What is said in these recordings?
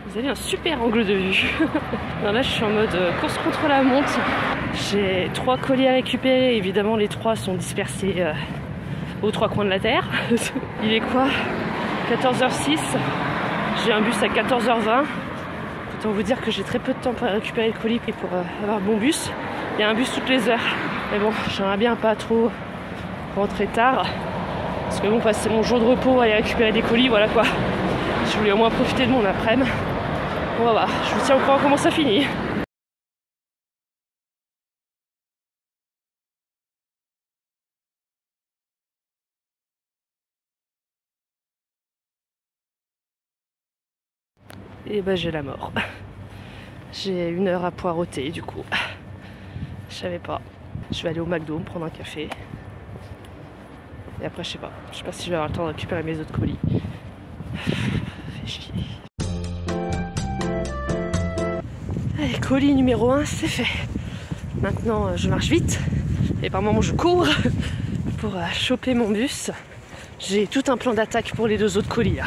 Vous avez un super angle de vue. Non, là je suis en mode course contre la montre. J'ai 3 colis à récupérer. Évidemment les 3 sont dispersés aux 3 coins de la terre. Il est quoi? 14h06. J'ai un bus à 14h20. Autant vous dire que j'ai très peu de temps pour récupérer le colis et pour avoir le bon bus. Il y a un bus toutes les heures. Mais bon, j'aimerais bien pas trop rentrer tard. Parce que bon, passer mon jour de repos, aller récupérer des colis, voilà quoi. Je voulais au moins profiter de mon après-midi. On va voir, je vous tiens au courant comment ça finit. Et bah j'ai la mort. J'ai 1 heure à poireauter du coup. Je savais pas. Je vais aller au McDo, me prendre un café. Et après je sais pas. Je sais pas si je vais avoir le temps de récupérer mes autres colis. Fait chier. Allez, colis numéro 1, c'est fait. Maintenant je marche vite. Et par moments je cours pour choper mon bus. J'ai tout un plan d'attaque pour les 2 autres colis là.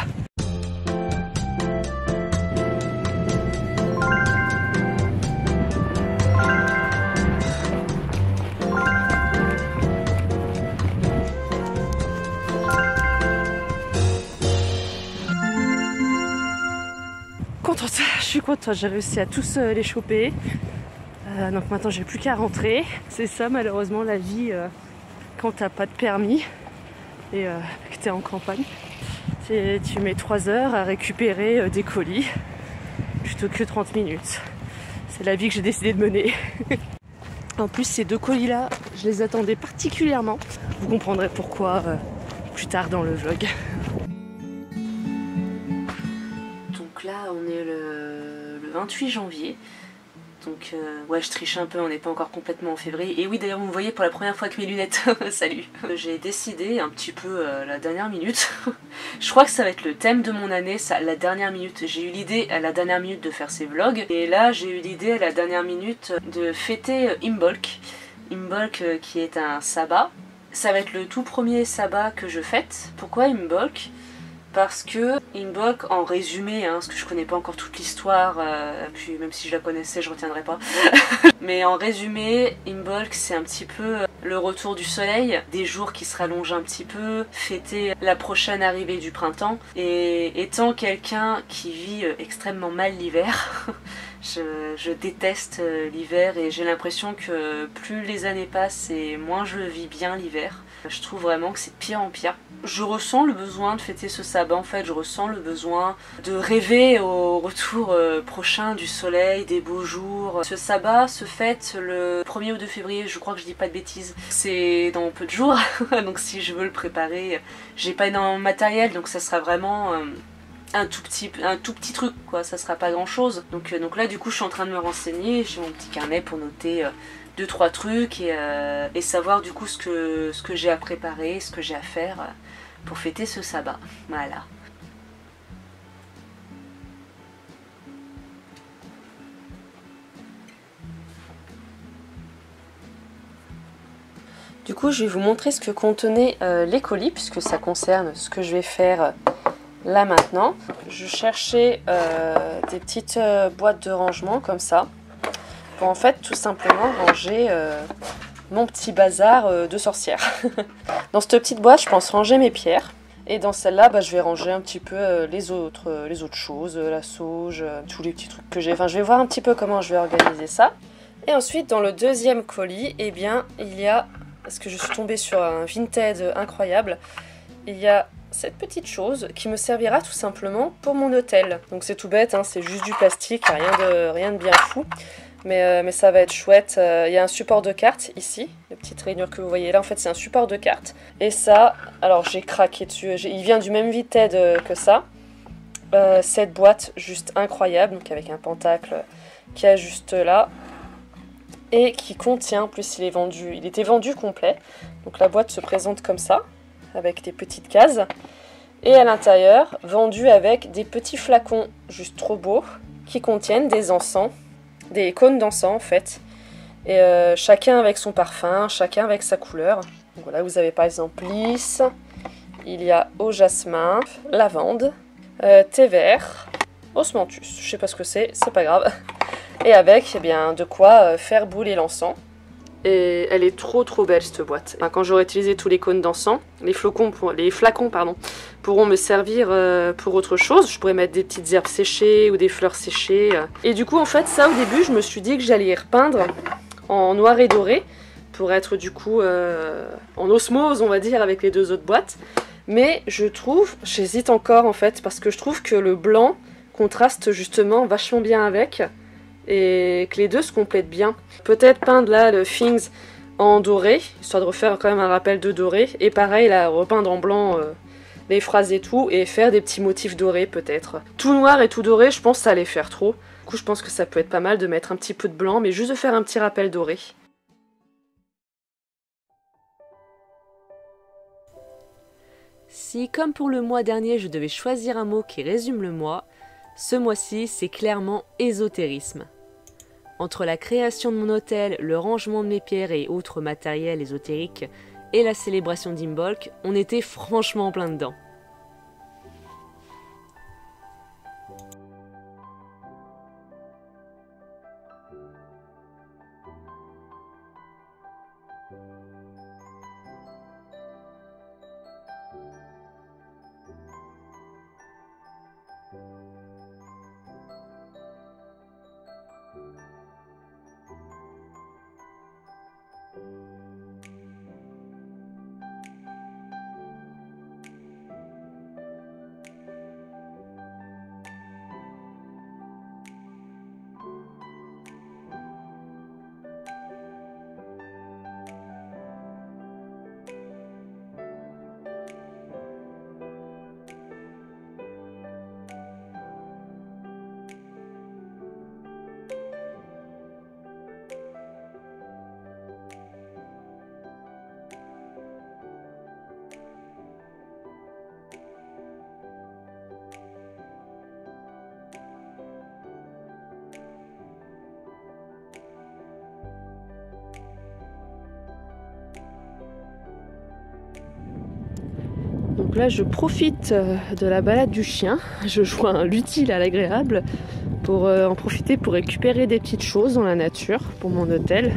Contente, je suis contente, j'ai réussi à tous les choper. Donc maintenant j'ai plus qu'à rentrer. C'est ça malheureusement la vie quand t'as pas de permis et que t'es en campagne. Tu mets 3 heures à récupérer des colis plutôt que 30 minutes. C'est la vie que j'ai décidé de mener. En plus ces 2 colis là, je les attendais particulièrement. Vous comprendrez pourquoi plus tard dans le vlog. Donc là on est le 28 janvier. Donc ouais, je triche un peu, on n'est pas encore complètement en février. Et oui, d'ailleurs vous me voyez pour la première fois avec mes lunettes. Salut. J'ai décidé un petit peu la dernière minute. Je crois que ça va être le thème de mon année, ça, la dernière minute. J'ai eu l'idée à la dernière minute de faire ces vlogs. Et là j'ai eu l'idée à la dernière minute de fêter Imbolc. Imbolc qui est un sabbat. Ça va être le tout premier sabbat que je fête. Pourquoi Imbolc ? Parce que Imbolc, en résumé, parce que je connais pas encore toute l'histoire, puis même si je la connaissais, je retiendrai pas. Mais en résumé, Imbolc, c'est un petit peu le retour du soleil, des jours qui se rallongent un petit peu, fêter la prochaine arrivée du printemps. Et étant quelqu'un qui vit extrêmement mal l'hiver, je déteste l'hiver et j'ai l'impression que plus les années passent et moins je vis bien l'hiver. Je trouve vraiment que c'est de pire en pire. Je ressens le besoin de fêter ce sabbat en fait, je ressens le besoin de rêver au retour prochain du soleil, des beaux jours. Ce sabbat se fête le 1er ou 2 février, je crois que je dis pas de bêtises. C'est dans peu de jours, donc si je veux le préparer, j'ai pas énormément de matériel, donc ça sera vraiment un tout petit truc quoi, ça sera pas grand chose. Donc là du coup je suis en train de me renseigner, j'ai mon petit carnet pour noter 2-3 trucs et savoir du coup ce que j'ai à préparer, ce que j'ai à faire pour fêter ce sabbat. Voilà. Du coup je vais vous montrer ce que contenaient les colis puisque ça concerne ce que je vais faire là maintenant. Je cherchais des petites boîtes de rangement comme ça. Pour en fait tout simplement ranger mon petit bazar de sorcière. Dans cette petite boîte je pense ranger mes pierres et dans celle-là je vais ranger un petit peu les autres choses, la sauge, tous les petits trucs que j'ai. Enfin je vais voir un petit peu comment je vais organiser ça. Et ensuite dans le deuxième colis, eh bien il y a, parce que je suis tombée sur un Vinted incroyable, il y a cette petite chose qui me servira tout simplement pour mon hôtel. Donc c'est tout bête, c'est juste du plastique, rien de bien fou. Mais ça va être chouette. Il y a un support de cartes ici, la petite rainure que vous voyez là, en fait c'est un support de cartes. Et ça, alors j'ai craqué dessus, il vient du même Vinted que ça. Cette boîte juste incroyable, donc avec un pentacle qui est juste là. Et qui contient, en plus il était vendu complet. Donc la boîte se présente comme ça, avec des petites cases. Et à l'intérieur, vendu avec des petits flacons juste trop beaux, qui contiennent des encens. Des cônes d'encens en fait, et chacun avec son parfum, chacun avec sa couleur. Donc voilà, vous avez par exemple lys, il y a eau jasmin, lavande, thé vert, osmanthus. Je sais pas ce que c'est pas grave. Et avec, eh bien, de quoi faire brûler l'encens. Et elle est trop belle cette boîte. Enfin, quand j'aurai utilisé tous les cônes d'encens, les flacons pourront me servir pour autre chose. Je pourrais mettre des petites herbes séchées ou des fleurs séchées. Et du coup en fait ça au début je me suis dit que j'allais y repeindre en noir et doré pour être du coup en osmose on va dire avec les deux autres boîtes. Mais j'hésite encore en fait parce que je trouve que le blanc contraste justement vachement bien avec. Et que les deux se complètent bien. Peut-être peindre là le Things en doré, histoire de refaire quand même un rappel de doré. Et pareil là, repeindre en blanc les phrases et tout, et faire des petits motifs dorés peut-être. Tout noir et tout doré, je pense que ça allait faire trop. Du coup je pense que ça peut être pas mal de mettre un petit peu de blanc, mais juste de faire un petit rappel doré. Si comme pour le mois dernier je devais choisir un mot qui résume le mois, ce mois-ci c'est clairement ésotérisme. Entre la création de mon hôtel, le rangement de mes pierres et autres matériels ésotériques et la célébration d'Imbolc, on était franchement plein dedans. Donc là je profite de la balade du chien, je joins l'utile à l'agréable pour en profiter pour récupérer des petites choses dans la nature pour mon hôtel.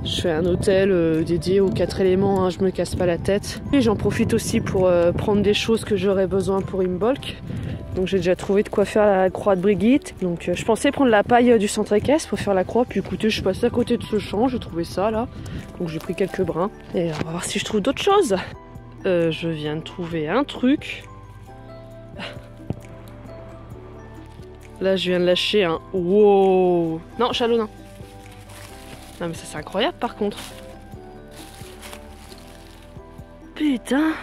Je fais un hôtel dédié aux 4 éléments, hein, je me casse pas la tête. Et j'en profite aussi pour prendre des choses que j'aurais besoin pour Imbolc. Donc j'ai déjà trouvé de quoi faire la croix de Brigitte. Donc je pensais prendre la paille du centre équestre pour faire la croix. Puis écoutez, je suis passée à côté de ce champ, j'ai trouvé ça là. Donc j'ai pris quelques brins. Et on va voir si je trouve d'autres choses. Je viens de trouver un truc. Là je viens de lâcher un... Wow! Non, chalonnin. Non mais ça c'est incroyable par contre. Putain!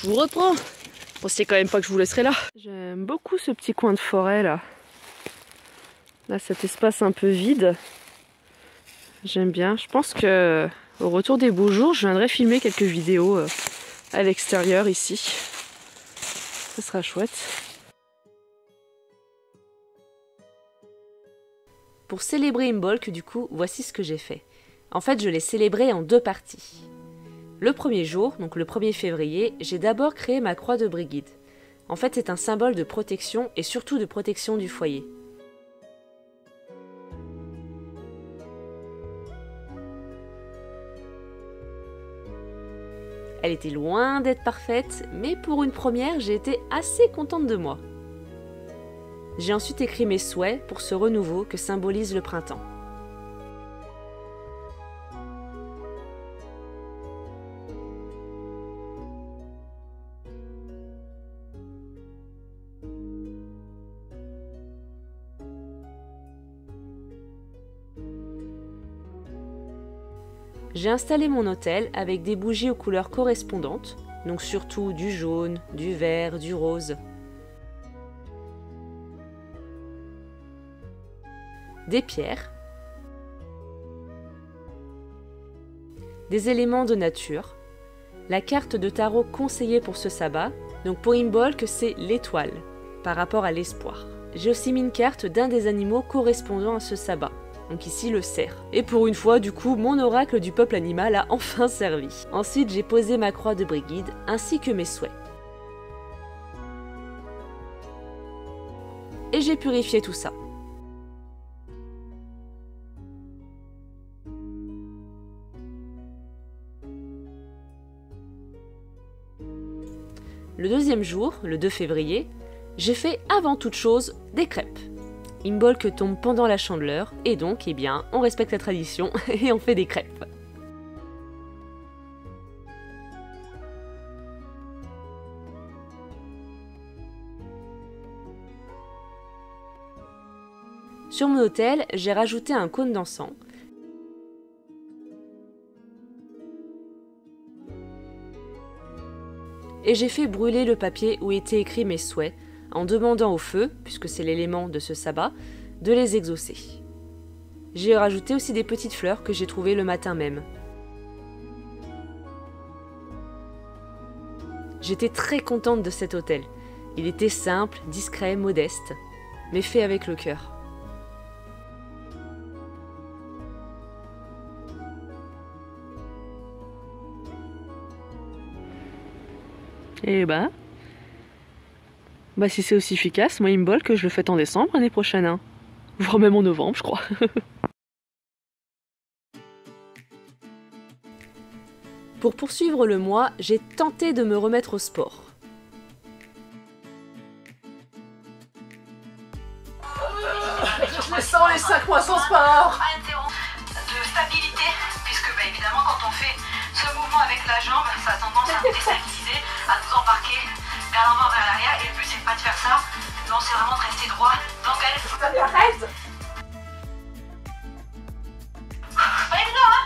Je vous reprends. Bon, c'est quand même pas que je vous laisserai là. J'aime beaucoup ce petit coin de forêt là. Là, cet espace un peu vide. J'aime bien. Je pense que au retour des beaux jours, je viendrai filmer quelques vidéos à l'extérieur ici. Ça sera chouette. Pour célébrer Imbolc, du coup, voici ce que j'ai fait. En fait, je l'ai célébré en 2 parties. Le premier jour, donc le 1er février, j'ai d'abord créé ma croix de Brigitte. En fait, c'est un symbole de protection et surtout de protection du foyer. Elle était loin d'être parfaite, mais pour une première, j'ai été assez contente de moi. J'ai ensuite écrit mes souhaits pour ce renouveau que symbolise le printemps. J'ai installé mon hôtel avec des bougies aux couleurs correspondantes, donc surtout du jaune, du vert, du rose. Des pierres, des éléments de nature, la carte de tarot conseillée pour ce sabbat, donc pour Imbolc c'est l'étoile, par rapport à l'espoir. J'ai aussi mis une carte d'un des animaux correspondant à ce sabbat, donc ici le cerf. Et pour une fois, du coup, mon oracle du peuple animal a enfin servi. Ensuite, j'ai posé ma croix de Brigide, ainsi que mes souhaits. Et j'ai purifié tout ça. Le deuxième jour, le 2 février, j'ai fait avant toute chose des crêpes. Imbolc tombe pendant la Chandeleur, et donc, eh bien, on respecte la tradition et on fait des crêpes. Sur mon autel, j'ai rajouté un cône d'encens. Et j'ai fait brûler le papier où étaient écrits mes souhaits, en demandant au feu, puisque c'est l'élément de ce sabbat, de les exaucer. J'ai rajouté aussi des petites fleurs que j'ai trouvées le matin même. J'étais très contente de cet autel. Il était simple, discret, modeste, mais fait avec le cœur. Et bah si c'est aussi efficace, moi Imbolc je le fête en décembre l'année prochaine, hein. Voire même en novembre je crois. Pour poursuivre le mois, j'ai tenté de me remettre au sport. Je me sens les 5 mois sans sport. De stabilité, puisque évidemment quand on fait ce mouvement avec la jambe, ça a tendance à nous déstabiliser, à nous embarquer vers l'avant, vers l'arrière, et le but c'est pas de faire ça, non c'est vraiment de rester droit. Donc allez, arrête. Pas évident hein.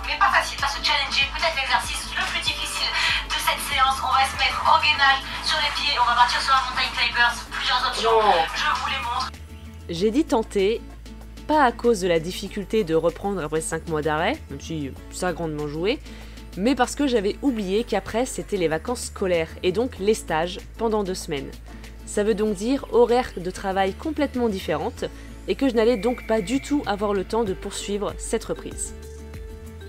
Mais pas facile, pas se challenger, peut-être l'exercice le plus difficile de cette séance. On va se mettre en gainage sur les pieds, on va partir sur la montagne climbers, plusieurs options, je vous les montre. J'ai dit tenter, pas à cause de la difficulté de reprendre après 5 mois d'arrêt, même si ça a grandement joué, mais parce que j'avais oublié qu'après c'était les vacances scolaires et donc les stages pendant 2 semaines. Ça veut donc dire horaires de travail complètement différentes et que je n'allais donc pas du tout avoir le temps de poursuivre cette reprise.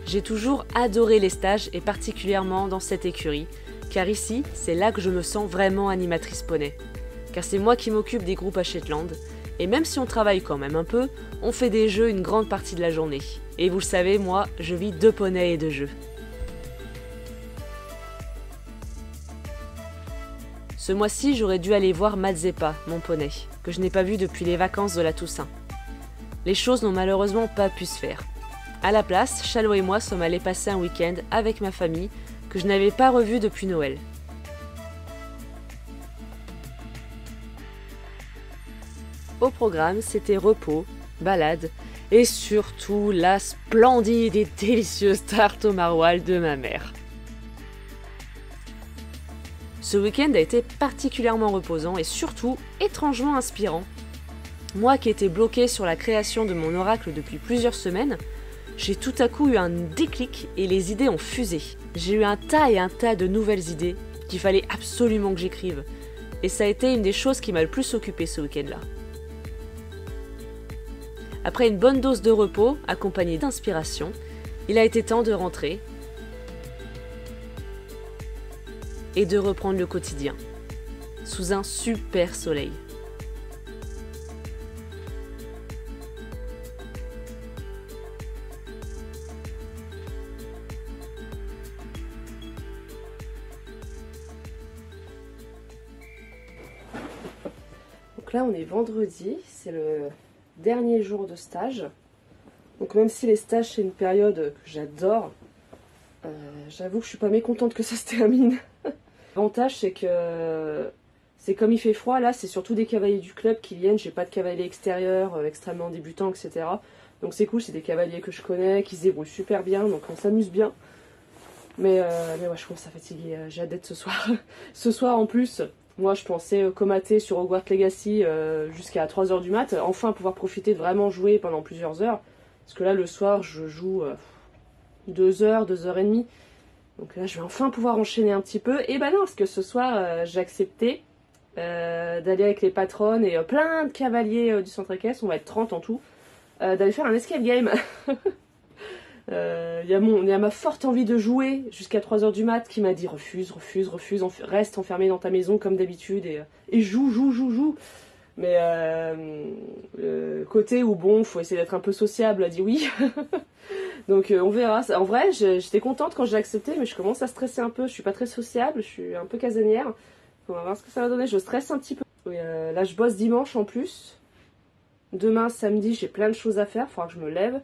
J'ai toujours adoré les stages et particulièrement dans cette écurie, car ici c'est là que je me sens vraiment animatrice poney. Car c'est moi qui m'occupe des groupes à Shetland, et même si on travaille quand même un peu, on fait des jeux une grande partie de la journée. Et vous le savez, moi, je vis de poney et de jeux. Ce mois-ci, j'aurais dû aller voir Mazeppa, mon poney, que je n'ai pas vu depuis les vacances de la Toussaint. Les choses n'ont malheureusement pas pu se faire. À la place, Chalo et moi sommes allés passer un week-end avec ma famille, que je n'avais pas revu depuis Noël. Au programme, c'était repos, balade et surtout la splendide et délicieuse tarte au maroilles de ma mère. Ce week-end a été particulièrement reposant et surtout étrangement inspirant. Moi qui étais bloquée sur la création de mon oracle depuis plusieurs semaines, j'ai tout à coup eu un déclic et les idées ont fusé. J'ai eu un tas et un tas de nouvelles idées qu'il fallait absolument que j'écrive. Et ça a été une des choses qui m'a le plus occupée ce week-end-là. Après une bonne dose de repos, accompagnée d'inspiration, il a été temps de rentrer et de reprendre le quotidien, sous un super soleil. Donc là on est vendredi, c'est le dernier jour de stage. Donc même si les stages c'est une période que j'adore, j'avoue que je suis pas mécontente que ça se termine. L'avantage c'est que c'est comme il fait froid là, c'est surtout des cavaliers du club qui viennent, j'ai pas de cavaliers extérieurs extrêmement débutants etc. Donc c'est cool, c'est des cavaliers que je connais, qui se débrouillent super bien, donc on s'amuse bien. Mais ouais, je commence à fatiguer, j'ai hâte d'être ce soir. Ce soir en plus, moi je pensais comater sur Hogwarts Legacy jusqu'à 3h du mat, enfin pouvoir profiter de vraiment jouer pendant plusieurs heures. Parce que là le soir je joue 2 heures, 2h30. Donc là je vais enfin pouvoir enchaîner un petit peu. Et bah non, parce que ce soir j'ai accepté d'aller avec les patronnes et plein de cavaliers du centre équestre, on va être 30 en tout, d'aller faire un escape game. Il y a ma forte envie de jouer jusqu'à 3h du mat qui m'a dit refuse, reste enfermé dans ta maison comme d'habitude et joue. Mais le côté où bon, faut essayer d'être un peu sociable a dit oui. Donc on verra. En vrai, j'étais contente quand j'ai accepté, mais je commence à stresser un peu. Je suis pas très sociable, je suis un peu casanière. On va voir ce que ça va donner. Je stresse un petit peu. Et, là, je bosse dimanche en plus. Demain, samedi, j'ai plein de choses à faire. Il faudra que je me lève.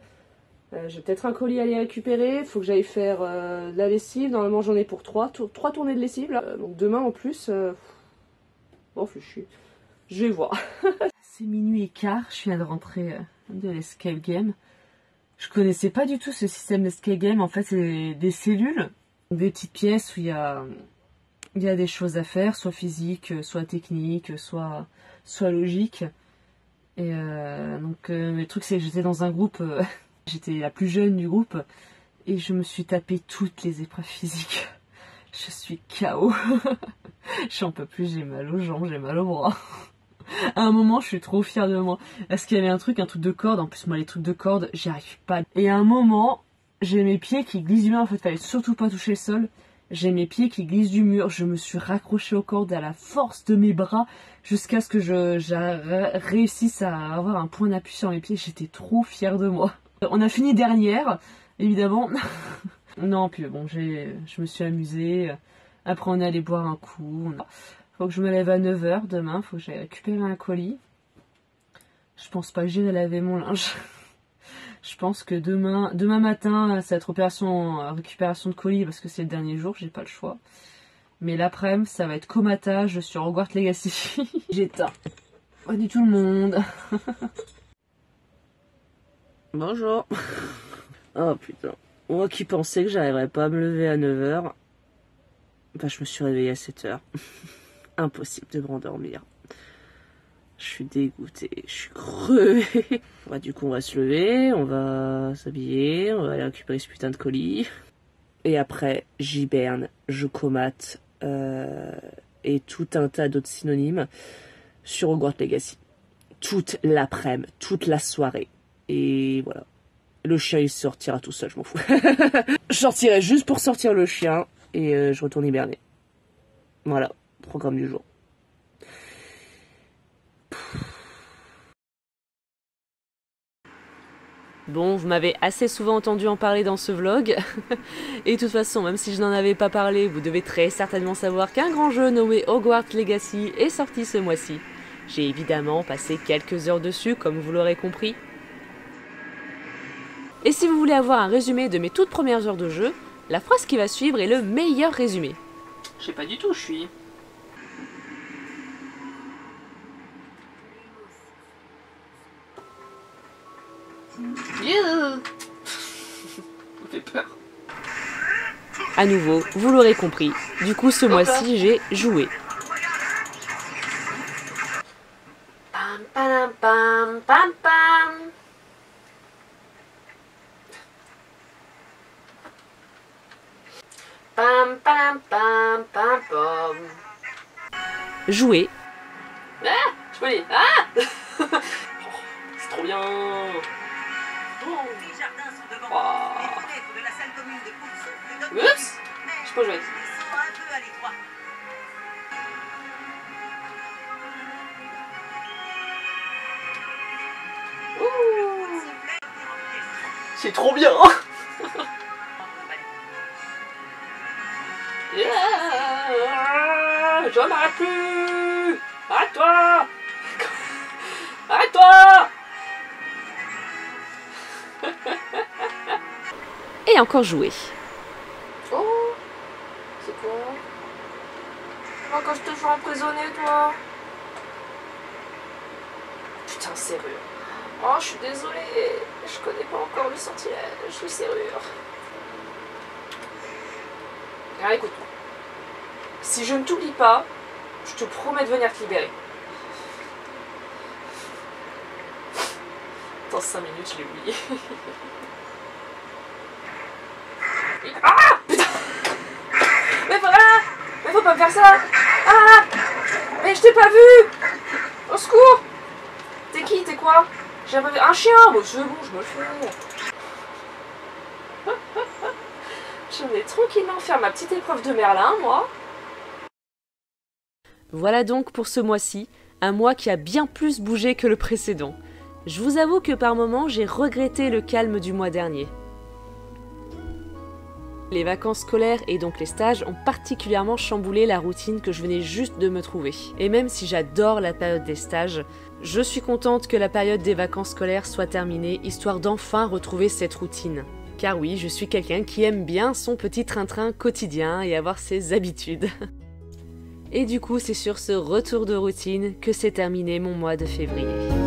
J'ai peut-être un colis à aller récupérer. Il faut que j'aille faire de la lessive. Normalement, j'en ai pour 3 tournées de lessive. Là. Donc demain en plus. Bon, je vais voir. C'est minuit et quart. Je viens de rentrer de l'escape game. Je connaissais pas du tout ce système d'escape game. En fait, c'est des cellules, des petites pièces où il y a des choses à faire, soit physiques, soit techniques, soit logiques. Et donc, le truc, c'est que j'étais dans un groupe. J'étais la plus jeune du groupe et je me suis tapé toutes les épreuves physiques. Je suis KO. J'en peux plus, j'ai mal aux jambes, j'ai mal aux bras. À un moment, je suis trop fière de moi. Parce qu'il y avait un truc de corde. En plus, moi, les trucs de corde, j'y arrive pas. Et à un moment, j'ai mes pieds qui glissent du mur. En fait, fallait surtout pas toucher le sol. J'ai mes pieds qui glissent du mur. Je me suis raccrochée aux cordes à la force de mes bras jusqu'à ce que je réussisse à avoir un point d'appui sur mes pieds. J'étais trop fière de moi. On a fini dernière, évidemment. Non, puis bon, je me suis amusée. Après, on est allé boire un coup. Faut que je me lève à 9h demain. Faut que j'aille récupérer un colis. Je pense pas que j'irai laver mon linge. Je pense que demain matin, ça va être récupération de colis parce que c'est le dernier jour, j'ai pas le choix. Mais l'après-midi, ça va être comatage sur Hogwarts Legacy. J'éteins. Salut tout le monde. Bonjour. Oh putain. Moi qui pensais que j'arriverais pas à me lever à 9h. Bah je me suis réveillée à 7h. Impossible de me rendormir. Je suis dégoûtée, je suis crevée. Bah, du coup on va se lever, on va s'habiller, on va aller récupérer ce putain de colis. Et après j'hiberne, je comate et tout un tas d'autres synonymes sur Hogwarts Legacy. Toute l'après-midi, toute la soirée. Et voilà. Le chien il sortira tout seul, je m'en fous. Je sortirai juste pour sortir le chien et je retourne hiberner. Voilà, programme du jour. Bon, vous m'avez assez souvent entendu en parler dans ce vlog. Et de toute façon, même si je n'en avais pas parlé, vous devez très certainement savoir qu'un grand jeu nommé Hogwarts Legacy est sorti ce mois-ci. J'ai évidemment passé quelques heures dessus, comme vous l'aurez compris. Et si vous voulez avoir un résumé de mes toutes premières heures de jeu, la phrase qui va suivre est le meilleur résumé. Je sais pas du tout, je suis... Yeah. Ça fait peur. À nouveau, vous l'aurez compris. Du coup, ce mois-ci, j'ai joué. Pam pam pam pam pam. Pam pam pam pam pam. Jouer. Ah, je peux aller. Ah. C'est trop bien. Les jardins sont devant. Wow. Les fenêtres de la salle commune de Poufsouffle donnent. Oups. Je peux jouer. Ils sont un peu à l'étroit. C'est trop bien. Yeah. Je m'arrête plus. Arrête-toi. Arrête-toi. Et encore jouer. Oh, c'est quoi? Quand je te fais emprisonner, toi. Putain, serrure. Oh, je suis désolée. Je connais pas encore le sortilège, les serrures. Alors écoute, si je ne t'oublie pas, je te promets de venir te libérer. Dans 5 minutes, je l'ai oublié. Ah putain. Mais faut pas me faire ça. Ah. Mais je t'ai pas vu. Au secours. T'es qui? T'es quoi? J'ai un chien. Bon, c'est bon, je me le fais. Je vais tranquillement faire ma petite épreuve de Merlin, moi. Voilà donc pour ce mois-ci, un mois qui a bien plus bougé que le précédent. Je vous avoue que par moments, j'ai regretté le calme du mois dernier. Les vacances scolaires et donc les stages ont particulièrement chamboulé la routine que je venais juste de me trouver. Et même si j'adore la période des stages, je suis contente que la période des vacances scolaires soit terminée, histoire d'enfin retrouver cette routine. Car oui, je suis quelqu'un qui aime bien son petit train-train quotidien et avoir ses habitudes. Et du coup, c'est sur ce retour de routine que s'est terminé mon mois de février.